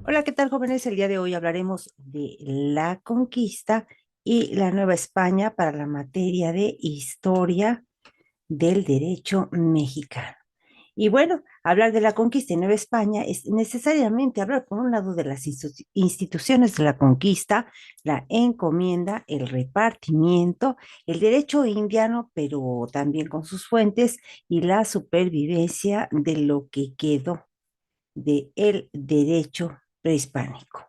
Hola, ¿qué tal, jóvenes? El día de hoy hablaremos de la conquista y la Nueva España para la materia de historia del derecho mexicano. Y bueno, hablar de la conquista y Nueva España es necesariamente hablar, por un lado, de las instituciones de la conquista, la encomienda, el repartimiento, el derecho indiano, pero también con sus fuentes, y la supervivencia de lo que quedó del derecho prehispánico.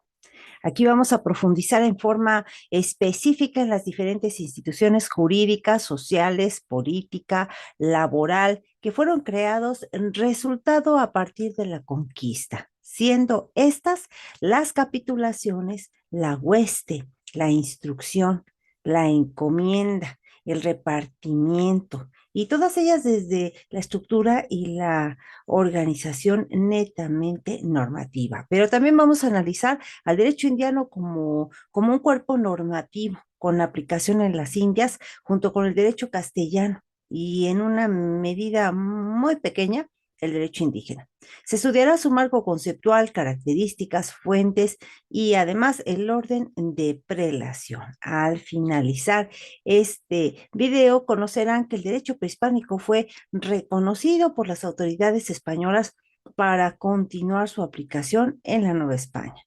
Aquí vamos a profundizar en forma específica en las diferentes instituciones jurídicas, sociales, política, laboral, que fueron creados en resultado a partir de la conquista, siendo estas las capitulaciones, la hueste, la instrucción, la encomienda, el repartimiento, y todas ellas desde la estructura y la organización netamente normativa. Pero también vamos a analizar al derecho indiano como un cuerpo normativo con aplicación en las Indias, junto con el derecho castellano y en una medida muy pequeña el derecho indígena. Se estudiará su marco conceptual, características, fuentes y además el orden de prelación. Al finalizar este video conocerán que el derecho prehispánico fue reconocido por las autoridades españolas para continuar su aplicación en la Nueva España.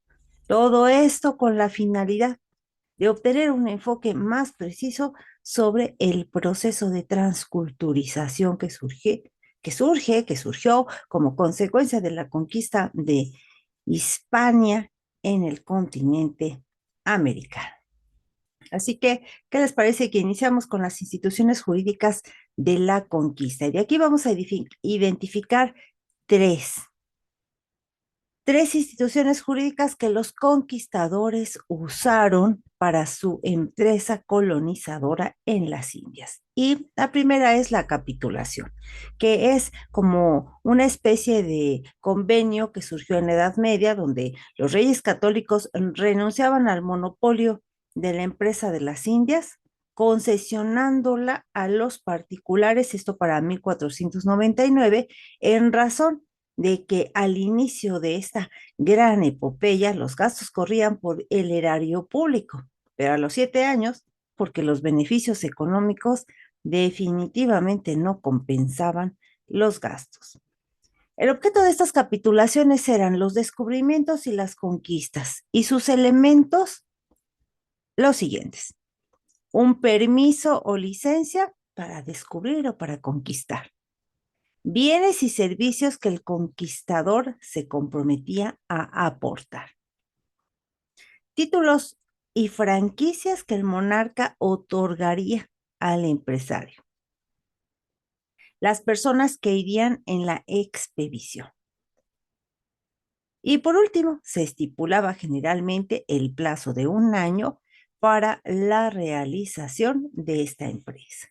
Todo esto con la finalidad de obtener un enfoque más preciso sobre el proceso de transculturización que surgió como consecuencia de la conquista de Hispania en el continente americano. Así que, ¿qué les parece que iniciamos con las instituciones jurídicas de la conquista? Y de aquí vamos a identificar tres, tres instituciones jurídicas que los conquistadores usaron para su empresa colonizadora en las Indias. Y la primera es la capitulación, que es como una especie de convenio que surgió en la Edad Media, donde los reyes católicos renunciaban al monopolio de la empresa de las Indias, concesionándola a los particulares, esto para 1499, en razón de que al inicio de esta gran epopeya los gastos corrían por el erario público, pero a los 7 años, porque los beneficios económicos definitivamente no compensaban los gastos. El objeto de estas capitulaciones eran los descubrimientos y las conquistas, y sus elementos los siguientes: un permiso o licencia para descubrir o para conquistar, bienes y servicios que el conquistador se comprometía a aportar, títulos y franquicias que el monarca otorgaría al empresario, las personas que irían en la expedición. Y por último, se estipulaba generalmente el plazo de 1 año para la realización de esta empresa.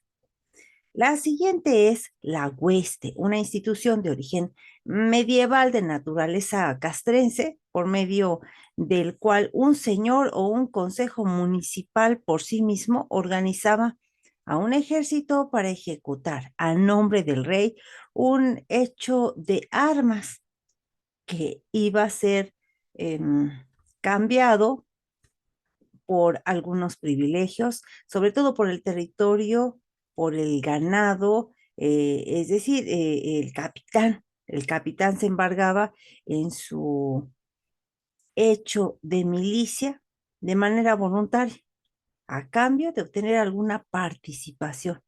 La siguiente es la hueste, una institución de origen medieval de naturaleza castrense, por medio del cual un señor o un consejo municipal por sí mismo organizaba a un ejército para ejecutar a nombre del rey un hecho de armas que iba a ser em, cambiado por algunos privilegios, sobre todo por el territorio, por el ganado, es decir, el capitán se embargaba en su hecho de milicia de manera voluntaria, a cambio de obtener alguna participación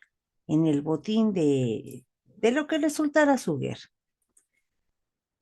en el botín de lo que resultara su guerra.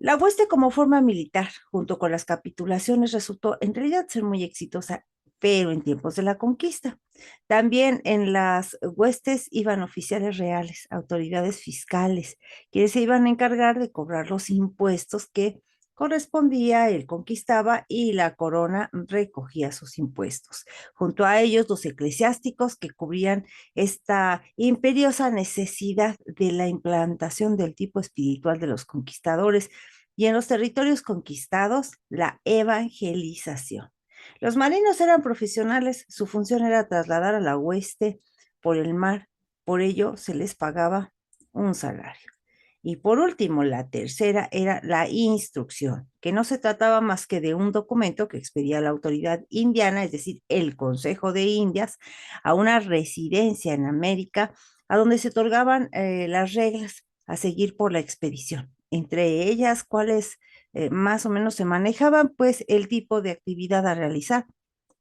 La hueste como forma militar, junto con las capitulaciones, resultó en realidad ser muy exitosa, pero en tiempos de la conquista. También en las huestes iban oficiales reales, autoridades fiscales, quienes se iban a encargar de cobrar los impuestos que correspondía, él conquistaba y la corona recogía sus impuestos. Junto a ellos, los eclesiásticos que cubrían esta imperiosa necesidad de la implantación del tipo espiritual de los conquistadores y en los territorios conquistados, la evangelización. Los marinos eran profesionales, su función era trasladar a la hueste por el mar Por ello se les pagaba un salario. Y por último, la tercera era la instrucción, que no se trataba más que de un documento que expedía la autoridad indiana, es decir, el Consejo de Indias, a una residencia en América, a donde se otorgaban las reglas a seguir por la expedición. Entre ellas, cuáles más o menos se manejaban, pues el tipo de actividad a realizar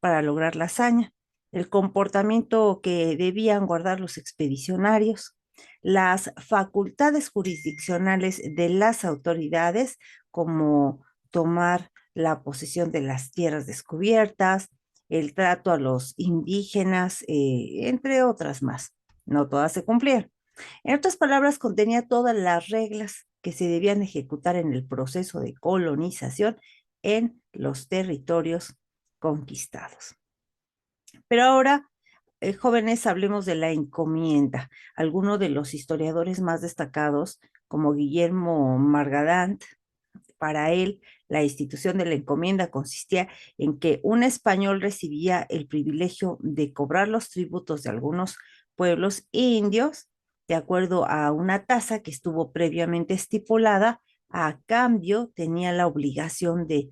para lograr la hazaña, el comportamiento que debían guardar los expedicionarios, las facultades jurisdiccionales de las autoridades, como tomar la posesión de las tierras descubiertas, el trato a los indígenas, entre otras más. No todas se cumplían. En otras palabras, contenía todas las reglas que se debían ejecutar en el proceso de colonización en los territorios conquistados. Pero ahora, jóvenes, hablemos de la encomienda. Algunos de los historiadores más destacados, como Guillermo Margadant, para él, la institución de la encomienda consistía en que un español recibía el privilegio de cobrar los tributos de algunos pueblos indios, de acuerdo a una tasa que estuvo previamente estipulada. A cambio, tenía la obligación de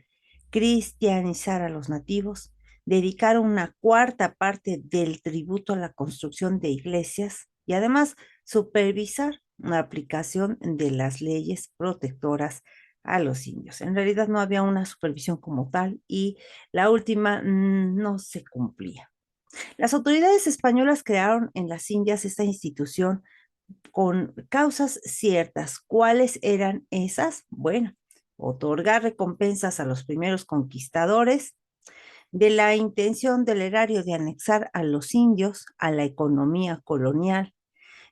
cristianizar a los nativos, dedicar una cuarta parte del tributo a la construcción de iglesias y además supervisar la aplicación de las leyes protectoras a los indios. En realidad no había una supervisión como tal y la última no se cumplía. Las autoridades españolas crearon en las Indias esta institución con causas ciertas. ¿Cuáles eran esas? Bueno, otorgar recompensas a los primeros conquistadores, de la intención del erario de anexar a los indios a la economía colonial,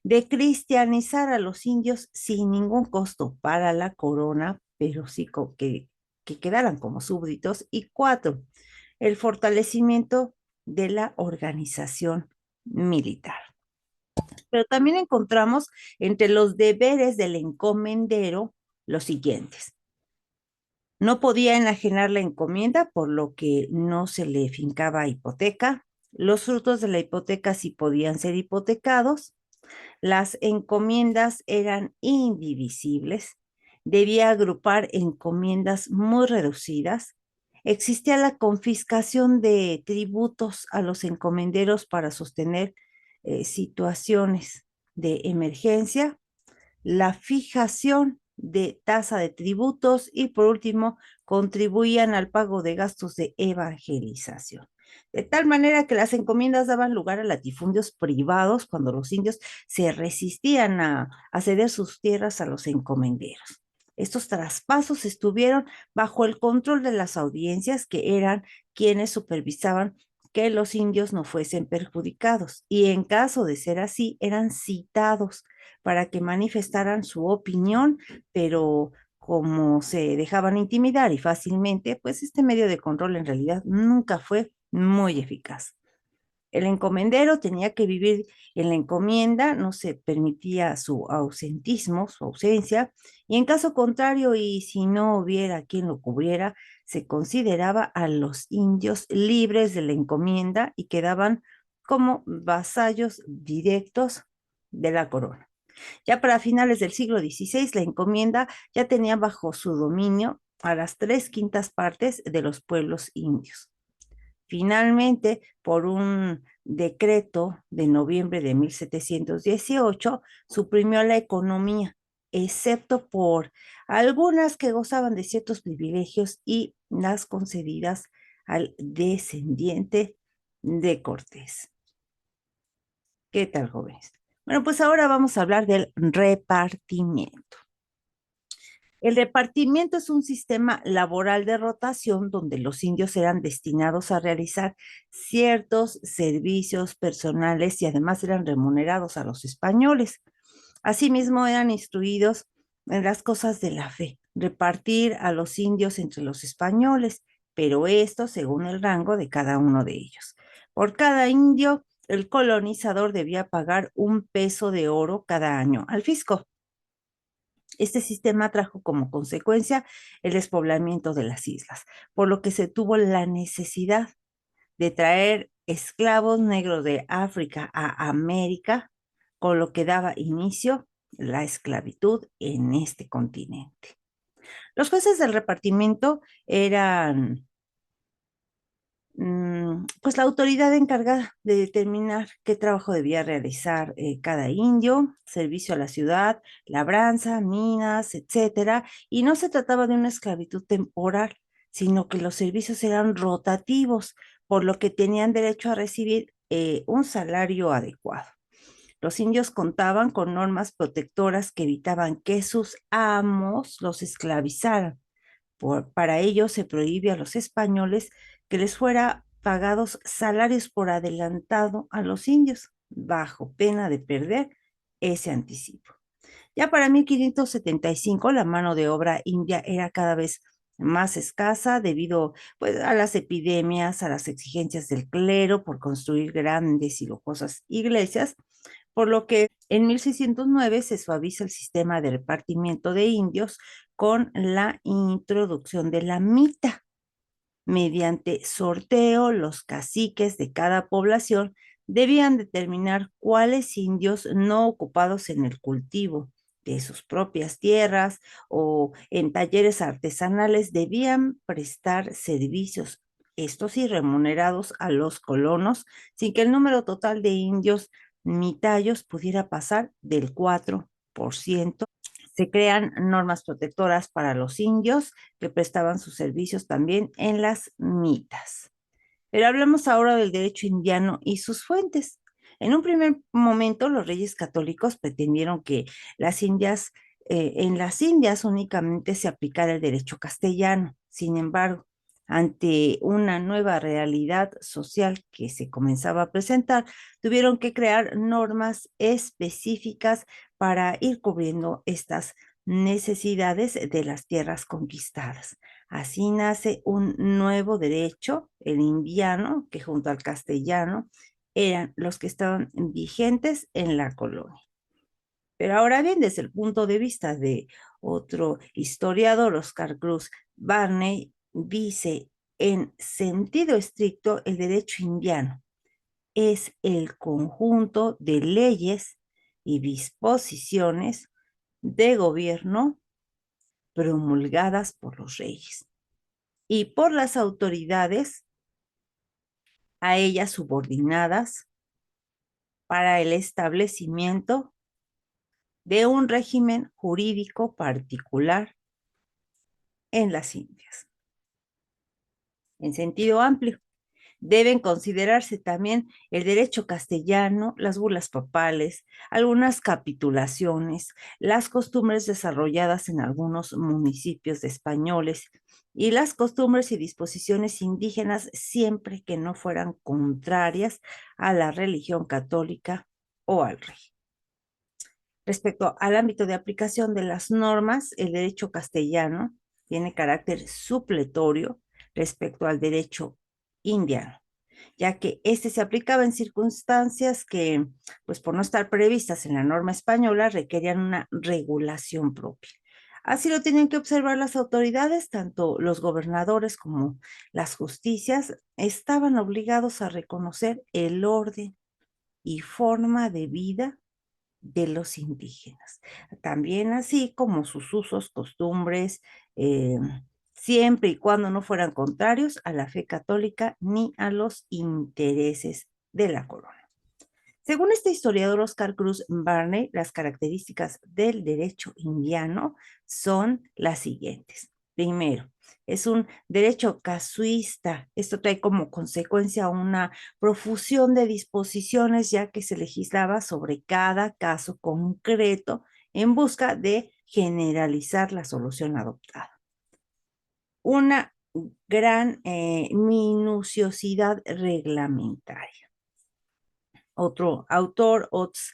de cristianizar a los indios sin ningún costo para la corona, pero sí que quedaran como súbditos. Y cuatro, el fortalecimiento de la organización militar. Pero también encontramos entre los deberes del encomendero los siguientes. No podía enajenar la encomienda, por lo que no se le fincaba hipoteca. Los frutos de la hipoteca sí podían ser hipotecados. Las encomiendas eran indivisibles. Debía agrupar encomiendas muy reducidas. Existía la confiscación de tributos a los encomenderos para sostener situaciones de emergencia, la fijación de tasa de tributos y por último contribuían al pago de gastos de evangelización. De tal manera que las encomiendas daban lugar a latifundios privados cuando los indios se resistían a ceder sus tierras a los encomenderos. Estos traspasos estuvieron bajo el control de las audiencias, que eran quienes supervisaban que los indios no fuesen perjudicados, y en caso de ser así, eran citados para que manifestaran su opinión, pero como se dejaban intimidar y fácilmente, pues este medio de control en realidad nunca fue muy eficaz. El encomendero tenía que vivir en la encomienda, no se permitía su ausentismo, su ausencia, y en caso contrario, y si no hubiera quien lo cubriera, se consideraba a los indios libres de la encomienda y quedaban como vasallos directos de la corona. Ya para finales del siglo XVI, la encomienda ya tenía bajo su dominio a las 3/5 partes de los pueblos indios. Finalmente, por un decreto de noviembre de 1718, suprimió la economía, excepto por algunas que gozaban de ciertos privilegios y las concedidas al descendiente de Cortés. ¿Qué tal, jóvenes? Bueno, pues ahora vamos a hablar del repartimiento. El repartimiento es un sistema laboral de rotación donde los indios eran destinados a realizar ciertos servicios personales y además eran remunerados a los españoles. Asimismo, eran instruidos en las cosas de la fe, repartir a los indios entre los españoles, pero esto según el rango de cada uno de ellos. Por cada indio, el colonizador debía pagar 1 peso de oro cada año al fisco. Este sistema trajo como consecuencia el despoblamiento de las islas, por lo que se tuvo la necesidad de traer esclavos negros de África a América con lo que daba inicio la esclavitud en este continente. Los jueces del repartimiento eran pues la autoridad encargada de determinar qué trabajo debía realizar cada indio, servicio a la ciudad, labranza, minas, etcétera, y no se trataba de una esclavitud temporal, sino que los servicios eran rotativos, por lo que tenían derecho a recibir un salario adecuado. Los indios contaban con normas protectoras que evitaban que sus amos los esclavizaran. Para ello se prohíbe a los españoles que les fuera pagados salarios por adelantado a los indios, bajo pena de perder ese anticipo. Ya para 1575 la mano de obra india era cada vez más escasa debido pues, a las epidemias, a las exigencias del clero por construir grandes y lujosas iglesias, por lo que en 1609 se suaviza el sistema de repartimiento de indios con la introducción de la mita. Mediante sorteo, los caciques de cada población debían determinar cuáles indios no ocupados en el cultivo de sus propias tierras o en talleres artesanales debían prestar servicios, estos sí remunerados a los colonos, sin que el número total de indios mitayos pudiera pasar del 4%. Se crean normas protectoras para los indios que prestaban sus servicios también en las mitas. Pero hablemos ahora del derecho indiano y sus fuentes. En un primer momento, los reyes católicos pretendieron que en las Indias únicamente se aplicara el derecho castellano. Sin embargo, ante una nueva realidad social que se comenzaba a presentar, tuvieron que crear normas específicas para ir cubriendo estas necesidades de las tierras conquistadas. Así nace un nuevo derecho, el indiano, que junto al castellano eran los que estaban vigentes en la colonia. Pero ahora bien, desde el punto de vista de otro historiador, Oscar Cruz Barney, dice, en sentido estricto, el derecho indiano es el conjunto de leyes y disposiciones de gobierno promulgadas por los reyes y por las autoridades a ellas subordinadas para el establecimiento de un régimen jurídico particular en las Indias. En sentido amplio, deben considerarse también el derecho castellano, las bulas papales, algunas capitulaciones, las costumbres desarrolladas en algunos municipios de españoles y las costumbres y disposiciones indígenas siempre que no fueran contrarias a la religión católica o al rey. Respecto al ámbito de aplicación de las normas, el derecho castellano tiene carácter supletorio respecto al derecho indiano, ya que este se aplicaba en circunstancias que, pues por no estar previstas en la norma española, requerían una regulación propia. Así lo tenían que observar las autoridades, tanto los gobernadores como las justicias estaban obligados a reconocer el orden y forma de vida de los indígenas, también así como sus usos, costumbres, eh, siempre y cuando no fueran contrarios a la fe católica ni a los intereses de la corona. Según este historiador Oscar Cruz Barney, las características del derecho indiano son las siguientes. Primero, es un derecho casuista. Esto trae como consecuencia una profusión de disposiciones, ya que se legislaba sobre cada caso concreto en busca de generalizar la solución adoptada. Una gran minuciosidad reglamentaria. Otro autor, Ots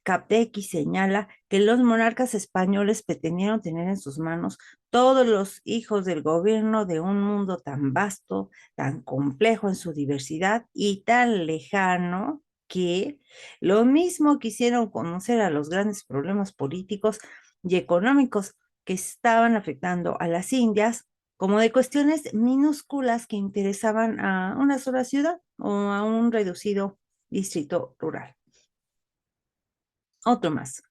Capdecki, señala que los monarcas españoles pretendieron tener en sus manos todos los hijos del gobierno de un mundo tan vasto, tan complejo en su diversidad y tan lejano que lo mismo quisieron conocer a los grandes problemas políticos y económicos que estaban afectando a las Indias, como de cuestiones minúsculas que interesaban a una sola ciudad o a un reducido distrito rural. Otro más,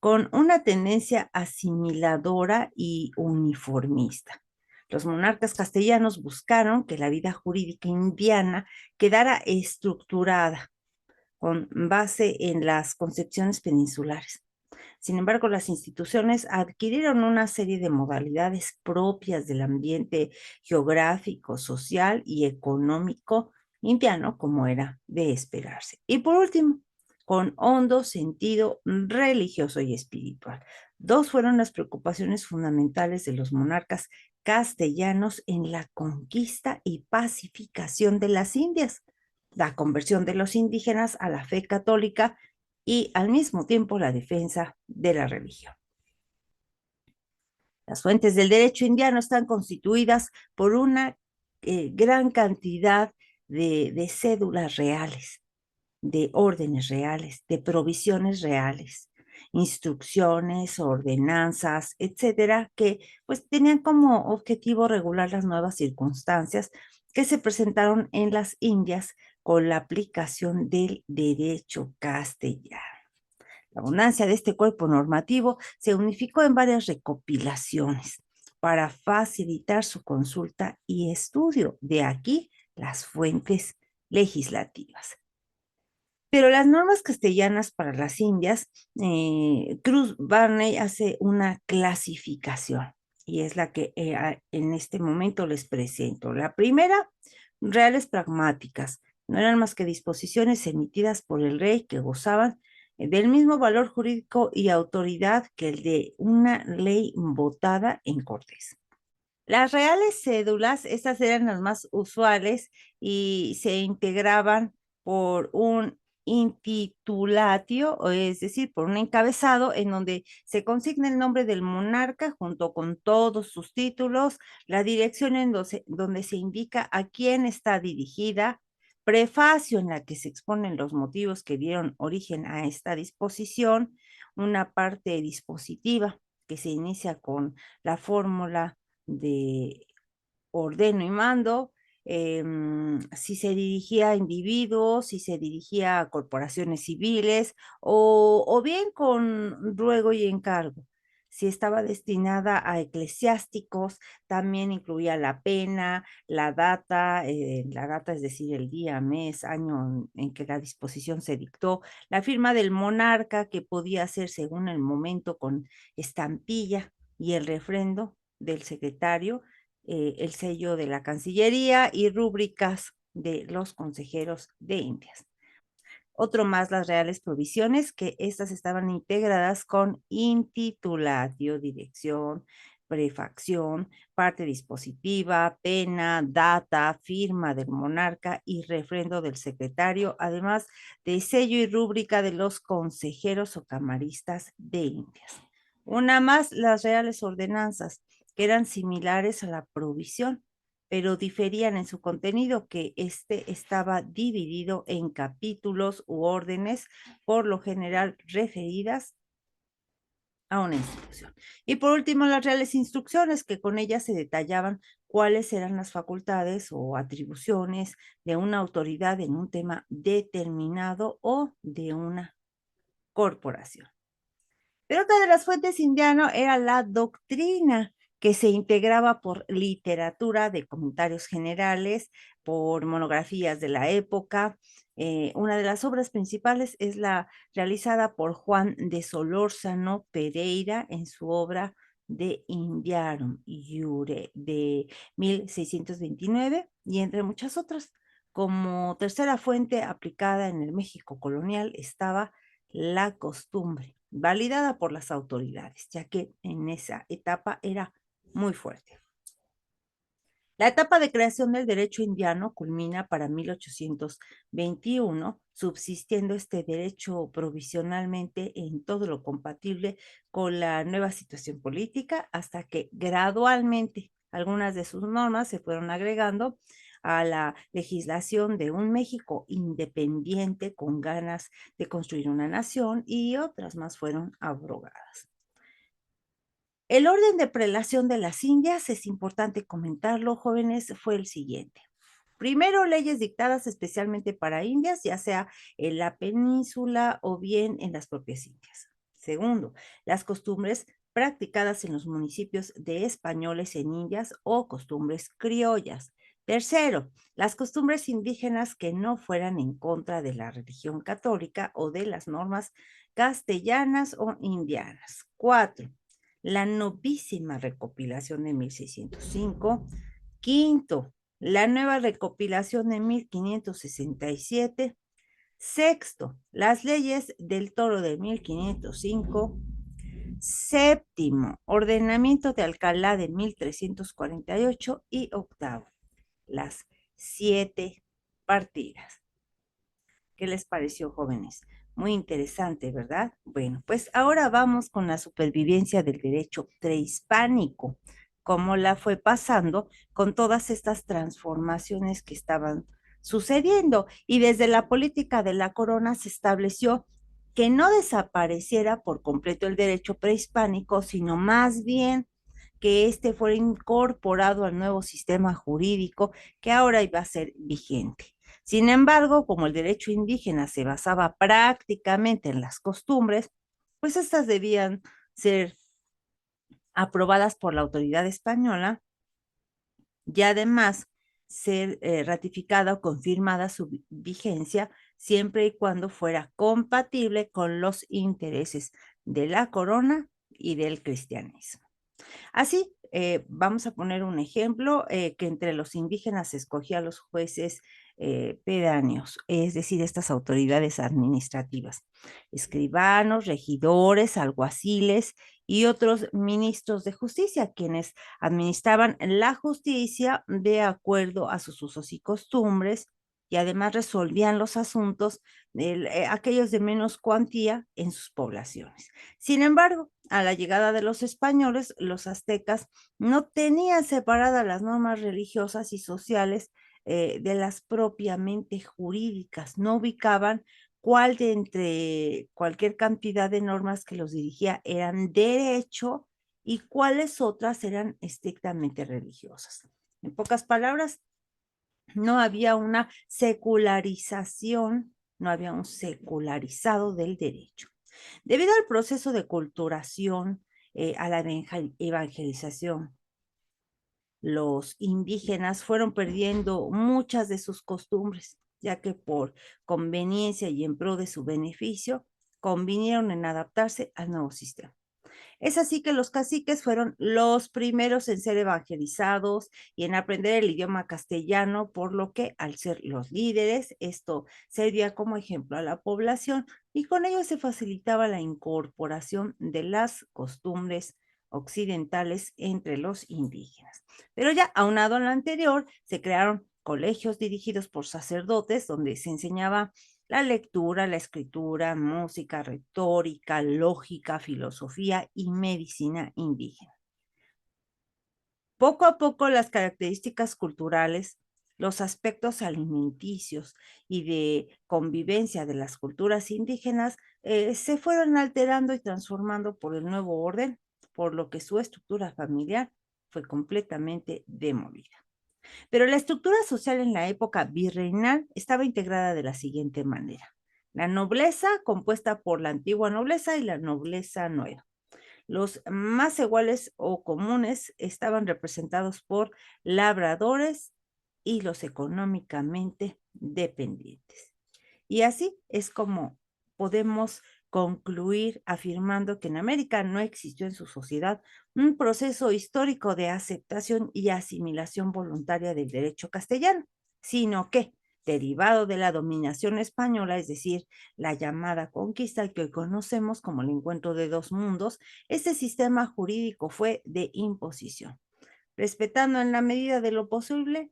con una tendencia asimiladora y uniformista. Los monarcas castellanos buscaron que la vida jurídica indiana quedara estructurada con base en las concepciones peninsulares. Sin embargo, las instituciones adquirieron una serie de modalidades propias del ambiente geográfico, social y económico indiano, como era de esperarse. Y por último, con hondo sentido religioso y espiritual. Dos fueron las preocupaciones fundamentales de los monarcas castellanos en la conquista y pacificación de las Indias: la conversión de los indígenas a la fe católica y al mismo tiempo la defensa de la religión. Las fuentes del derecho indiano están constituidas por una gran cantidad de cédulas reales, de órdenes reales, de provisiones reales, instrucciones, ordenanzas, etcétera, que pues tenían como objetivo regular las nuevas circunstancias que se presentaron en las Indias con la aplicación del derecho castellano. La abundancia de este cuerpo normativo se unificó en varias recopilaciones para facilitar su consulta y estudio. De aquí las fuentes legislativas. Pero las normas castellanas para las Indias, Cruz Barney hace una clasificación y es la que en este momento les presento. La primera, reales pragmáticas. No eran más que disposiciones emitidas por el rey que gozaban del mismo valor jurídico y autoridad que el de una ley votada en Cortes. Las reales cédulas, estas eran las más usuales y se integraban por un intitulatio, es decir, por un encabezado en donde se consigna el nombre del monarca junto con todos sus títulos, la dirección en donde se indica a quién está dirigida, prefacio en la que se exponen los motivos que dieron origen a esta disposición, una parte dispositiva que se inicia con la fórmula de ordeno y mando, si se dirigía a individuos, si se dirigía a corporaciones civiles o bien con ruego y encargo. Si estaba destinada a eclesiásticos, también incluía la pena, la data es decir, el día, mes, año en que la disposición se dictó, la firma del monarca que podía ser según el momento con estampilla y el refrendo del secretario, el sello de la Cancillería y rúbricas de los consejeros de Indias. Otro más, las reales provisiones, que estas estaban integradas con intitulatio, dirección, prefacción, parte dispositiva, pena, data, firma del monarca y refrendo del secretario, además de sello y rúbrica de los consejeros o camaristas de Indias. Una más, las reales ordenanzas, que eran similares a la provisión, pero diferían en su contenido, que este estaba dividido en capítulos u órdenes, por lo general referidas a una institución. Y por último, las reales instrucciones, que con ellas se detallaban cuáles eran las facultades o atribuciones de una autoridad en un tema determinado o de una corporación. Pero otra de las fuentes indiano era la doctrina, que se integraba por literatura de comentarios generales, por monografías de la época. Una de las obras principales es la realizada por Juan de Solórzano Pereira en su obra de Indiarum Iure de 1629, y entre muchas otras. Como tercera fuente aplicada en el México colonial estaba la costumbre, validada por las autoridades, ya que en esa etapa era muy fuerte. La etapa de creación del derecho indiano culmina para 1821, subsistiendo este derecho provisionalmente en todo lo compatible con la nueva situación política, hasta que gradualmente algunas de sus normas se fueron agregando a la legislación de un México independiente con ganas de construir una nación, y otras más fueron abrogadas. El orden de prelación de las Indias, es importante comentarlo, jóvenes, fue el siguiente. Primero, leyes dictadas especialmente para indias, ya sea en la península o bien en las propias Indias. Segundo, las costumbres practicadas en los municipios de españoles en Indias o costumbres criollas. Tercero, las costumbres indígenas que no fueran en contra de la religión católica o de las normas castellanas o indianas. Cuatro, la novísima recopilación de 1605. Quinto, la nueva recopilación de 1567. Sexto, las leyes del Toro de 1505. Séptimo, ordenamiento de Alcalá de 1348. Y octavo, las 7 partidas. ¿Qué les pareció, jóvenes? Muy interesante, ¿verdad? Bueno, pues ahora vamos con la supervivencia del derecho prehispánico, cómo la fue pasando con todas estas transformaciones que estaban sucediendo. Y desde la política de la corona se estableció que no desapareciera por completo el derecho prehispánico, sino más bien que éste fuera incorporado al nuevo sistema jurídico que ahora iba a ser vigente. Sin embargo, como el derecho indígena se basaba prácticamente en las costumbres, pues estas debían ser aprobadas por la autoridad española y además ser ratificada o confirmada su vigencia siempre y cuando fuera compatible con los intereses de la corona y del cristianismo. Así, vamos a poner un ejemplo, que entre los indígenas se escogía a los jueces pedáneos, es decir, estas autoridades administrativas, escribanos, regidores, alguaciles y otros ministros de justicia, quienes administraban la justicia de acuerdo a sus usos y costumbres y además resolvían los asuntos, aquellos de menos cuantía en sus poblaciones. Sin embargo, a la llegada de los españoles, los aztecas no tenían separadas las normas religiosas y sociales de las propiamente jurídicas, no ubicaban cuál de entre cualquier cantidad de normas que los dirigía eran derecho y cuáles otras eran estrictamente religiosas. En pocas palabras, no había una secularización, no había un secularizado del derecho. Debido al proceso de culturación, a la evangelización, los indígenas fueron perdiendo muchas de sus costumbres, ya que por conveniencia y en pro de su beneficio, convinieron en adaptarse al nuevo sistema. Es así que los caciques fueron los primeros en ser evangelizados y en aprender el idioma castellano, por lo que al ser los líderes, esto servía como ejemplo a la población y con ello se facilitaba la incorporación de las costumbres occidentales entre los indígenas. Pero ya aunado a lo anterior, se crearon colegios dirigidos por sacerdotes donde se enseñaba la lectura, la escritura, música, retórica, lógica, filosofía y medicina indígena. Poco a poco las características culturales, los aspectos alimenticios y de convivencia de las culturas indígenas se fueron alterando y transformando por el nuevo orden, por lo que su estructura familiar fue completamente demolida. Pero la estructura social en la época virreinal estaba integrada de la siguiente manera. La nobleza, compuesta por la antigua nobleza y la nobleza nueva. Los más iguales o comunes estaban representados por labradores y los económicamente dependientes. Y así es como podemos concluir afirmando que en América no existió en su sociedad un proceso histórico de aceptación y asimilación voluntaria del derecho castellano, sino que, derivado de la dominación española, es decir, la llamada conquista que hoy conocemos como el encuentro de dos mundos, este sistema jurídico fue de imposición, respetando en la medida de lo posible,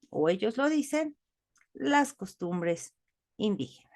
o ellos lo dicen, las costumbres indígenas.